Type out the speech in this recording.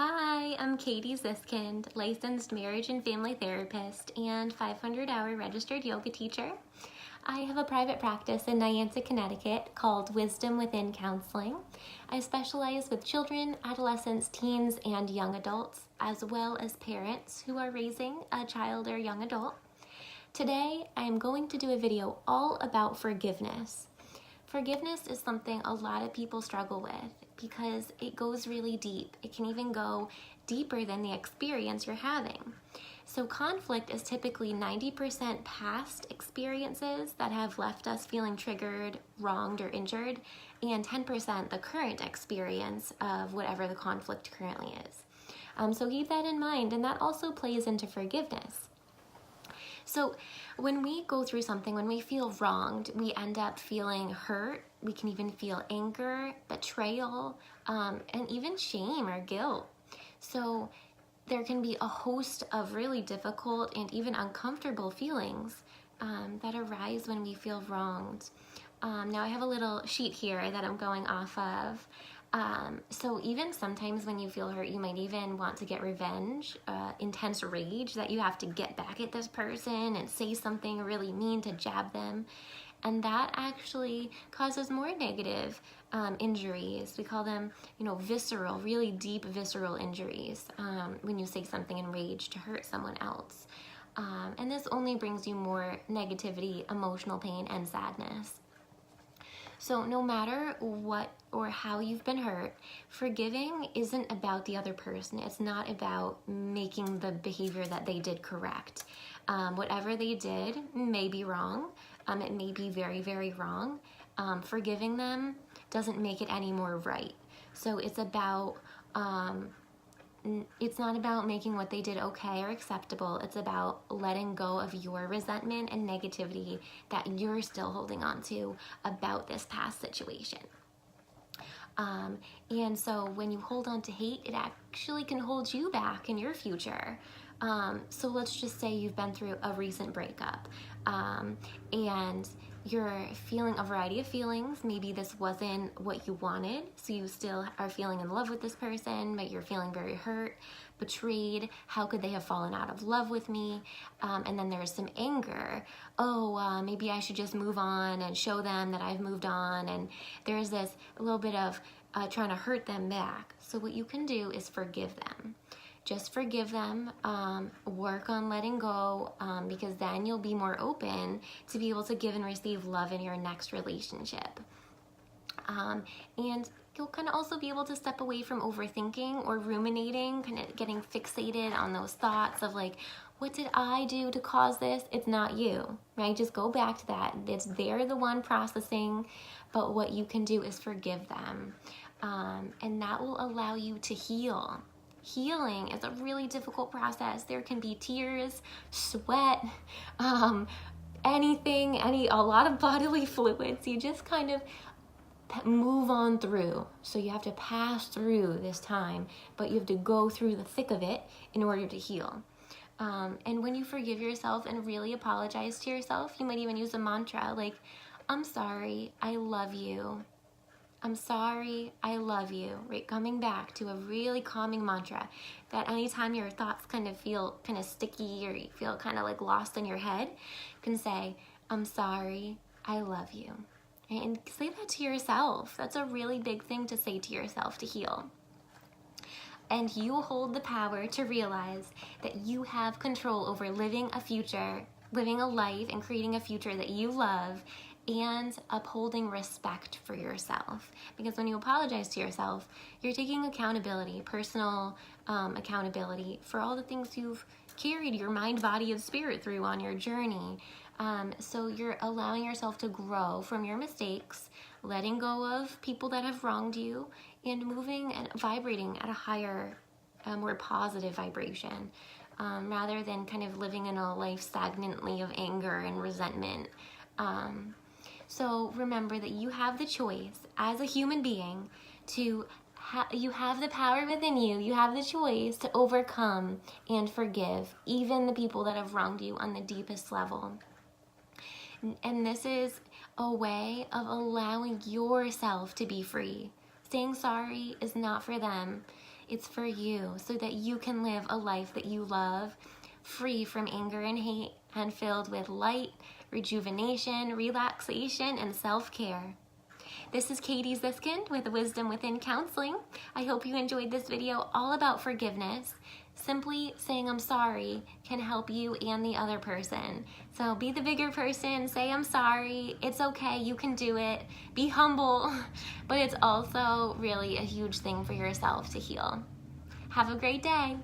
Hi, I'm Katie Ziskind, licensed marriage and family therapist and 500-hour registered yoga teacher. I have a private practice in Nyanza, Connecticut called Wisdom Within Counseling. I specialize with children, adolescents, teens, and young adults, as well as parents who are raising a child or young adult. Today, I am going to do a video all about forgiveness. Forgiveness is something a lot of people struggle with because it goes really deep. It can even go deeper than the experience you're having. So conflict is typically 90% past experiences that have left us feeling triggered, wronged, or injured, and 10% the current experience of whatever the conflict currently is. So keep that in mind, and that also plays into forgiveness. So when we go through something, when we feel wronged, we end up feeling hurt. We can even feel anger, betrayal, and even shame or guilt. So there can be a host of really difficult and even uncomfortable feelings that arise when we feel wronged. Now I have a little sheet here that I'm going off of. So even sometimes when you feel hurt, you might even want to get revenge, intense rage that you have to get back at this person and say something really mean to jab them. And that actually causes more negative injuries. We call them, visceral, really deep visceral injuries when you say something in rage to hurt someone else. And this only brings you more negativity, emotional pain, and sadness. So no matter what or how you've been hurt, forgiving isn't about the other person. It's not about making the behavior that they did correct. Whatever they did may be wrong. It may be very, very wrong. Forgiving them doesn't make it any more right. So it's about it's not about making what they did okay or acceptable. It's about letting go of your resentment and negativity that you're still holding on to about this past situation. And so when you hold on to hate, it actually can hold you back in your future. So let's just say you've been through a recent breakup and you're feeling a variety of feelings. Maybe this wasn't what you wanted, so you still are feeling in love with this person, but you're feeling very hurt, betrayed. How could they have fallen out of love with me? And then there's some anger. Maybe I should just move on and show them that I've moved on. And there's this a little bit of trying to hurt them back. So what you can do is forgive them. Just forgive them, work on letting go, because then you'll be more open to be able to give and receive love in your next relationship. And you'll kind of also be able to step away from overthinking or ruminating, kind of getting fixated on those thoughts of like, what did I do to cause this? It's not you, right? Just go back to that. They're the one processing, but what you can do is forgive them. And that will allow you to heal. Healing is a really difficult process. There can be tears, sweat, a lot of bodily fluids. You just kind of move on through. So you have to pass through this time, but you have to go through the thick of it in order to heal. And when you forgive yourself and really apologize to yourself, you might even use a mantra like, I'm sorry, I love you. I'm sorry, I love you, right? Coming back to a really calming mantra that anytime your thoughts kind of feel kind of sticky or you feel kind of like lost in your head, you can say, I'm sorry, I love you. Right? And say that to yourself. That's a really big thing to say to yourself to heal. And you hold the power to realize that you have control over living a future, living a life and creating a future that you love, and upholding respect for yourself. Because when you apologize to yourself, you're taking accountability, personal accountability for all the things you've carried your mind, body, and spirit through on your journey. So you're allowing yourself to grow from your mistakes, letting go of people that have wronged you, and moving and vibrating at a higher, more positive vibration, rather than kind of living in a life stagnantly of anger and resentment. So remember that you have the choice as a human being to you have the power within you. You have the choice to overcome and forgive even the people that have wronged you on the deepest level. And this is a way of allowing yourself to be free. Saying sorry is not for them. It's for you, so that you can live a life that you love, free from anger and hate, and filled with light, rejuvenation, relaxation, and self-care. This is Katie Ziskind with Wisdom Within Counseling. I hope you enjoyed this video all about forgiveness. Simply saying I'm sorry can help you and the other person. So be the bigger person, say I'm sorry, it's okay, you can do it, be humble, but it's also really a huge thing for yourself to heal. Have a great day.